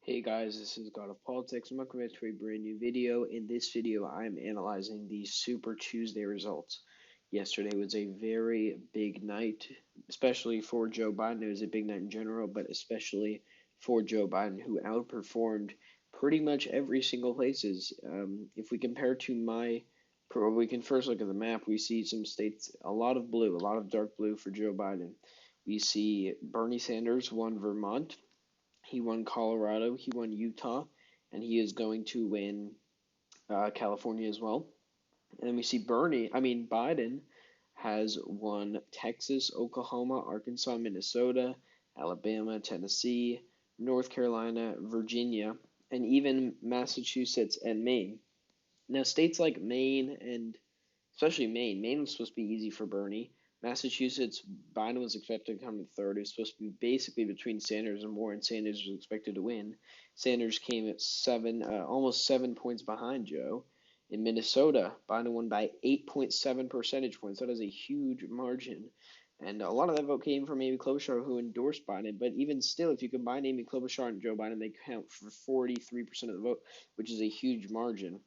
Hey guys, this is God of Politics. Welcome back to a brand new video. In this video, I'm analyzing the Super Tuesday results. Yesterday was a very big night, especially for Joe Biden. It was a big night in general, but especially for Joe Biden, who outperformed pretty much every single places. If we compare to we can first look at the map. We see some states, a lot of blue, a lot of dark blue for Joe Biden. We see Bernie Sanders won Vermont. He won Colorado, he won Utah, and he is going to win California as well. And then we see Biden has won Texas, Oklahoma, Arkansas, Minnesota, Alabama, Tennessee, North Carolina, Virginia, and even Massachusetts and Maine. Now, states like Maine and especially Maine was supposed to be easy for Bernie. Massachusetts, Biden was expected to come in third. It was supposed to be basically between Sanders and Warren. Sanders was expected to win. Sanders came at almost 7 points behind Joe. In Minnesota, Biden won by 8.7 percentage points. That is a huge margin. And a lot of that vote came from Amy Klobuchar, who endorsed Biden. But even still, if you combine Amy Klobuchar and Joe Biden, they count for 43% of the vote, which is a huge margin.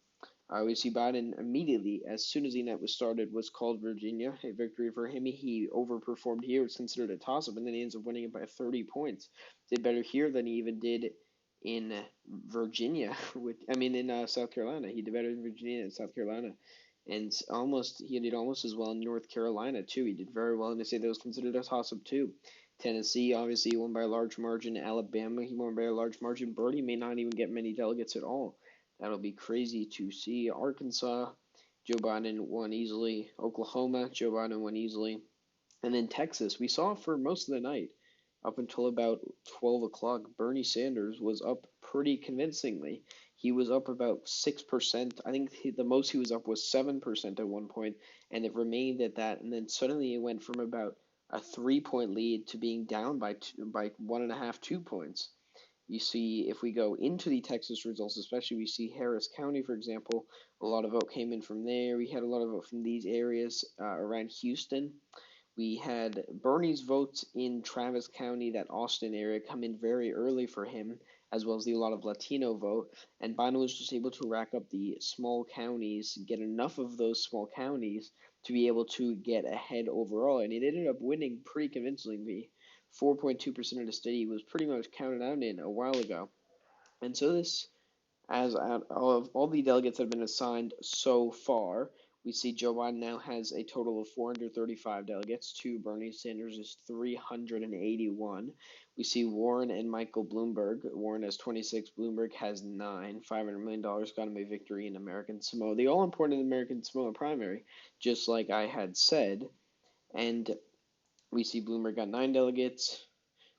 We see Biden immediately, as soon as the night was started, was called Virginia. A victory for him. He overperformed here. It was considered a toss-up, and then he ends up winning it by 30 points. Did better here than he even did in Virginia. In South Carolina. He did better in Virginia and South Carolina. And he did almost as well in North Carolina, too. He did very well, and they say that was considered a toss-up, too. Tennessee, obviously, he won by a large margin. Alabama, he won by a large margin. Bernie may not even get many delegates at all. That'll be crazy to see. Arkansas, Joe Biden won easily. Oklahoma, Joe Biden won easily. And then Texas, we saw for most of the night, up until about 12 o'clock, Bernie Sanders was up pretty convincingly. He was up about 6%. I think the most he was up was 7% at one point, and it remained at that. And then suddenly it went from about a 3-point lead to being down by 1.5, 2 points. You see, if we go into the Texas results, especially we see Harris County, for example, a lot of vote came in from there. We had a lot of vote from these areas around Houston. We had Bernie's votes in Travis County, that Austin area, come in very early for him, as well as a lot of Latino vote. And Biden was just able to rack up the small counties, get enough of those small counties to be able to get ahead overall. And it ended up winning pretty convincingly. 4.2% of the state was pretty much counted out in a while ago. And so this, as out of all the delegates that have been assigned so far, we see Joe Biden now has a total of 435 delegates to Bernie Sanders' 381. We see Warren and Michael Bloomberg. Warren has 26, Bloomberg has 9. $500 million got him a victory in American Samoa, the all-important American Samoa primary, just like I had said. And we see Bloomberg got 9 delegates.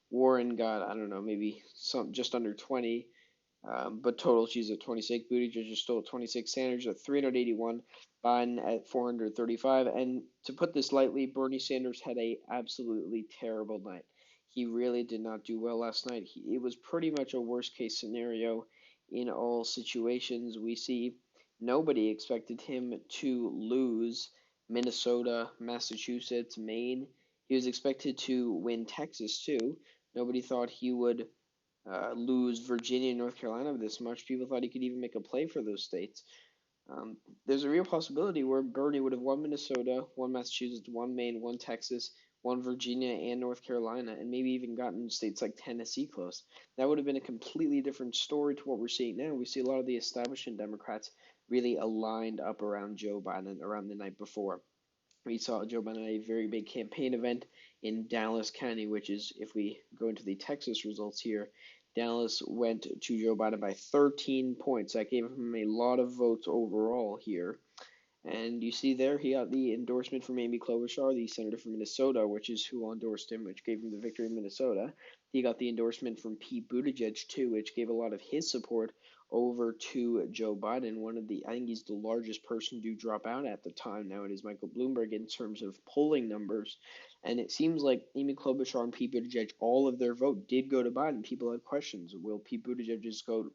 Warren got, I don't know, maybe just under 20. But total, she's at 26. Buttigieg is still at 26. Sanders at 381. Biden at 435. And to put this lightly, Bernie Sanders had a absolutely terrible night. He really did not do well last night. It was pretty much a worst case scenario in all situations. We see nobody expected him to lose Minnesota, Massachusetts, Maine. He was expected to win Texas too. Nobody thought he would lose Virginia and North Carolina this much. People thought he could even make a play for those states. There's a real possibility where Bernie would have won Minnesota, won Massachusetts, won Maine, won Texas, won Virginia and North Carolina, and maybe even gotten states like Tennessee close. That would have been a completely different story to what we're seeing now. We see a lot of the establishment Democrats really aligned up around Joe Biden around the night before. We saw Joe Biden at a very big campaign event in Dallas County, which is, if we go into the Texas results here, Dallas went to Joe Biden by 13 points. That gave him a lot of votes overall here. And you see there, he got the endorsement from Amy Klobuchar, the senator from Minnesota, which is who endorsed him, which gave him the victory in Minnesota. He got the endorsement from Pete Buttigieg, too, which gave a lot of his support over to Joe Biden. I think he's the largest person to drop out at the time now. It is Michael Bloomberg in terms of polling numbers. And it seems like Amy Klobuchar and Pete Buttigieg, all of their vote did go to Biden. People had questions. Will Pete Buttigieg just go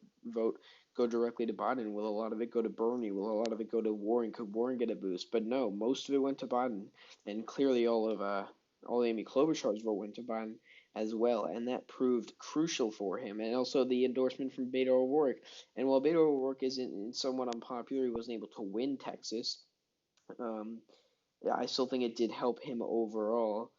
directly to Biden? Will a lot of it go to Bernie? Will a lot of it go to Warren? Could Warren get a boost? But no, most of it went to Biden. And clearly all Amy Klobuchar's vote went to Biden. as well, and that proved crucial for him. And also the endorsement from Beto O'Rourke. And while Beto O'Rourke isn't somewhat unpopular, he wasn't able to win Texas. Um, yeah, I still think it did help him overall.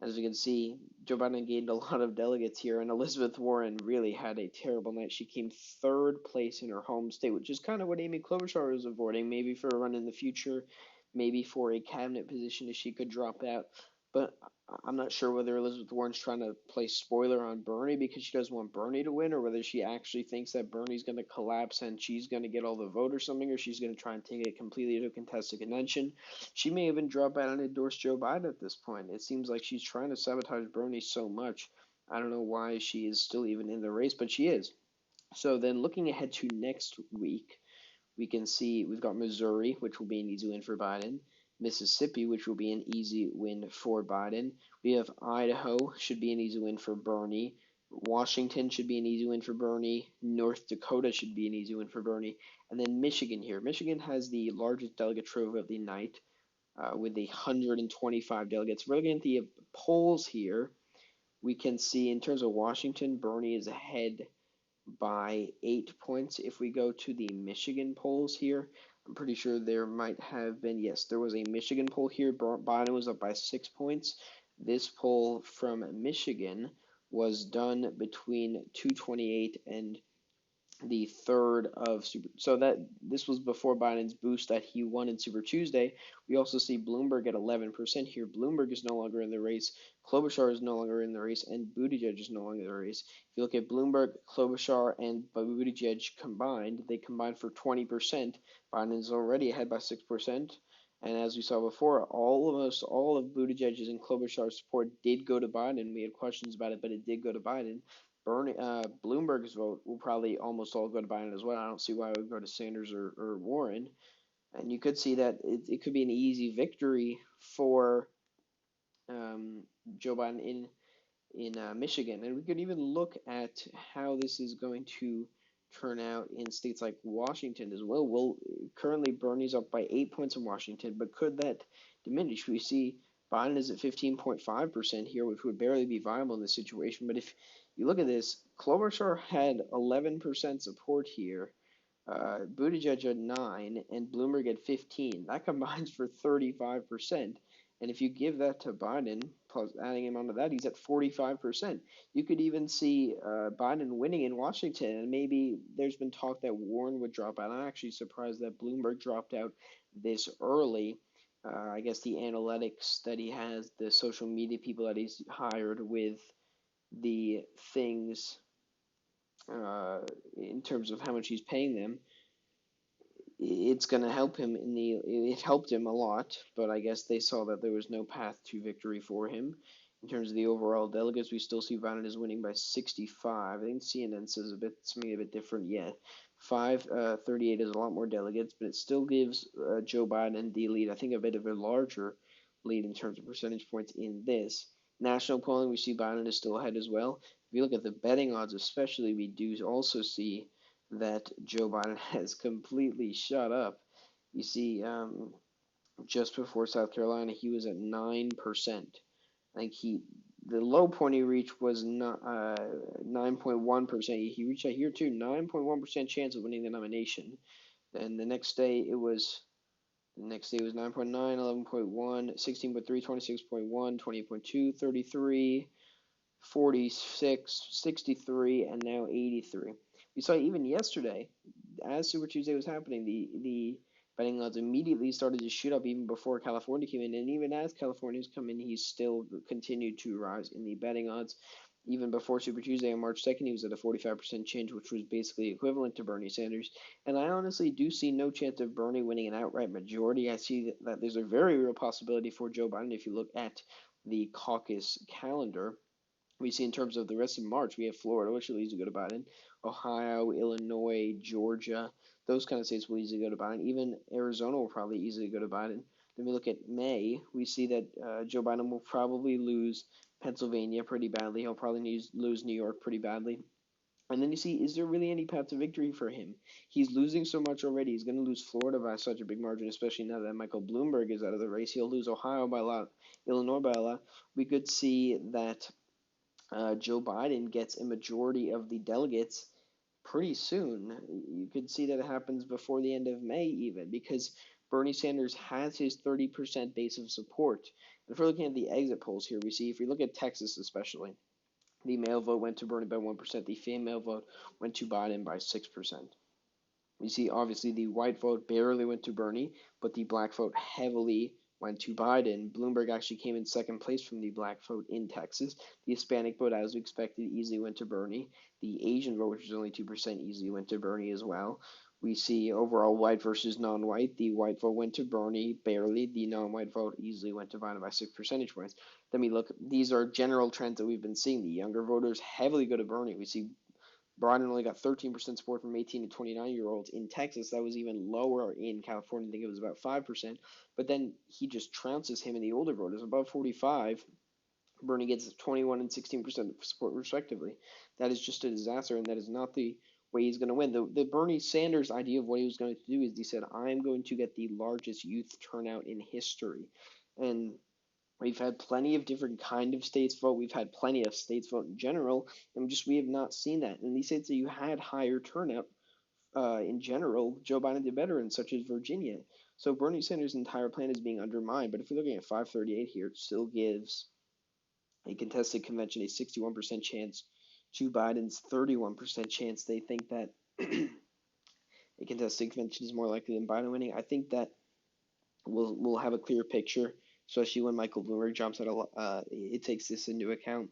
As you can see, Joe Biden gained a lot of delegates here, and Elizabeth Warren really had a terrible night. She came third place in her home state, which is kind of what Amy Klobuchar was avoiding, maybe for a run in the future, maybe for a cabinet position if she could drop out. But I'm not sure whether Elizabeth Warren's trying to play spoiler on Bernie because she doesn't want Bernie to win, or whether she actually thinks that Bernie's going to collapse and she's going to get all the vote or something, or she's going to try and take it completely to a contested convention. She may even drop out and endorse Joe Biden at this point. It seems like she's trying to sabotage Bernie so much. I don't know why she is still even in the race, but she is. So then looking ahead to next week, we can see we've got Missouri, which will be an easy win for Biden. Mississippi, which will be an easy win for Biden. We have Idaho, should be an easy win for Bernie. Washington should be an easy win for Bernie. North Dakota should be an easy win for Bernie. And then Michigan here. Michigan has the largest delegate trove of the night with 125 delegates. We're looking at the polls here. We can see in terms of Washington, Bernie is ahead by 8 points. If we go to the Michigan polls here, I'm pretty sure there might have been, yes, there was a Michigan poll here. Biden was up by 6 points. This poll from Michigan was done between 228 and the third of Super. So that this was before Biden's boost that he won in Super Tuesday. We also see Bloomberg at 11% here. Bloomberg is no longer in the race. Klobuchar is no longer in the race, and Buttigieg is no longer in the race. If you look at Bloomberg, Klobuchar, and Buttigieg combined, they combined for 20%. Biden is already ahead by 6%. And as we saw before, almost all of Buttigieg's and Klobuchar's support did go to Biden. We had questions about it, but it did go to Biden. Bloomberg's vote will probably almost all go to Biden as well. I don't see why it would go to Sanders or Warren. And you could see that it could be an easy victory for Joe Biden in Michigan. And we could even look at how this is going to turn out in states like Washington as well. Well, currently Bernie's up by 8 points in Washington, but could that diminish? We see Biden is at 15.5% here, which would barely be viable in this situation. But if you look at this, Klobuchar had 11% support here, Buttigieg at 9, and Bloomberg at 15. That combines for 35%. And if you give that to Biden, plus adding him onto that, he's at 45%. You could even see Biden winning in Washington, and maybe there's been talk that Warren would drop out. I'm actually surprised that Bloomberg dropped out this early. I guess the analytics that he has, the social media people that he's hired with the things in terms of how much he's paying them, it's going to help him it helped him a lot, but I guess they saw that there was no path to victory for him. In terms of the overall delegates, we still see Biden is winning by 65. I think CNN says something a bit different yet. 538 is a lot more delegates, but it still gives Joe Biden the lead. I think a bit of a larger lead in terms of percentage points in this. National polling, we see Biden is still ahead as well. If you look at the betting odds especially, we do also see that Joe Biden has completely shut up. You see, just before South Carolina, he was at 9%. I think the low point he reached was 9.1%. He reached out here too, 9.1% chance of winning the nomination. And the next day it was 9.9, 11.1, 16.3, 26.1, 28.2, 33, 46, 63, and now 83. We saw even yesterday, as Super Tuesday was happening, the betting odds immediately started to shoot up even before California came in. And even as California's come in, he's still continued to rise in the betting odds. Even before Super Tuesday on March 2nd, he was at a 45% change, which was basically equivalent to Bernie Sanders. And I honestly do see no chance of Bernie winning an outright majority. I see that there's a very real possibility for Joe Biden if you look at the caucus calendar. We see in terms of the rest of March, we have Florida, which will easily go to Biden, Ohio, Illinois, Georgia, those kind of states will easily go to Biden. Even Arizona will probably easily go to Biden. Then we look at May, we see that Joe Biden will probably lose Pennsylvania pretty badly. He'll probably lose New York pretty badly. And then you see, is there really any path to victory for him? He's losing so much already. He's going to lose Florida by such a big margin, especially now that Michael Bloomberg is out of the race. He'll lose Ohio by a lot, Illinois by a lot. We could see that Joe Biden gets a majority of the delegates pretty soon. You could see that it happens before the end of May, even, because Bernie Sanders has his 30% base of support. And if we're looking at the exit polls here, we see, if we look at Texas especially, the male vote went to Bernie by 1%, the female vote went to Biden by 6%. You see, obviously, the white vote barely went to Bernie, but the black vote heavily went to Biden. Bloomberg actually came in second place from the black vote in Texas. The Hispanic vote, as we expected, easily went to Bernie. The Asian vote, which was only 2%, easily went to Bernie as well. We see overall white versus non-white. The white vote went to Bernie barely. The non-white vote easily went to Biden by 6 percentage points. Then we look, these are general trends that we've been seeing. The younger voters heavily go to Bernie. We see Biden only got 13% support from 18 to 29-year-olds in Texas. That was even lower in California. I think it was about 5%. But then he just trounces him in the older voters. Above 45, Bernie gets 21 and 16% support respectively. That is just a disaster, and that is not the way he's going to win. The Bernie Sanders idea of what he was going to do is he said, I'm going to get the largest youth turnout in history. And we've had plenty of different kind of states vote. We've had plenty of states vote in general, and we have not seen that. In these states that you had higher turnout, in general, Joe Biden did better in, such as Virginia. So Bernie Sanders' entire plan is being undermined. But if we're looking at 538 here, it still gives a contested convention a 61% chance to Biden's 31% chance. They think that a contested convention is more likely than Biden winning. I think that we'll have a clear picture, especially when Michael Bloomberg jumps out. It takes this into account.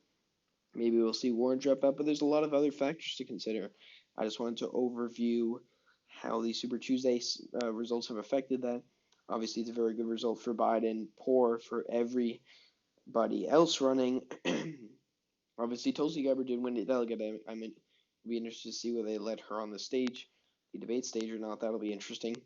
Maybe we'll see Warren drop out, but there's a lot of other factors to consider. I just wanted to overview how the Super Tuesday results have affected that. Obviously, it's a very good result for Biden, poor for everybody else running. Obviously, Tulsi Gabbard did win the delegate. I'm be interested to see whether they let her on the stage, the debate stage or not. That'll be interesting.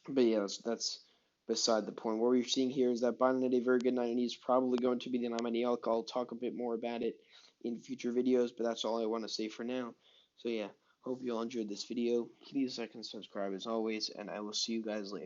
But yeah, that's beside the point. What we're seeing here is that Biden had a very good night, and he's probably going to be the nominee. I'll talk a bit more about it in future videos, but that's all I want to say for now. So yeah, hope you all enjoyed this video. Please like and subscribe as always, and I will see you guys later.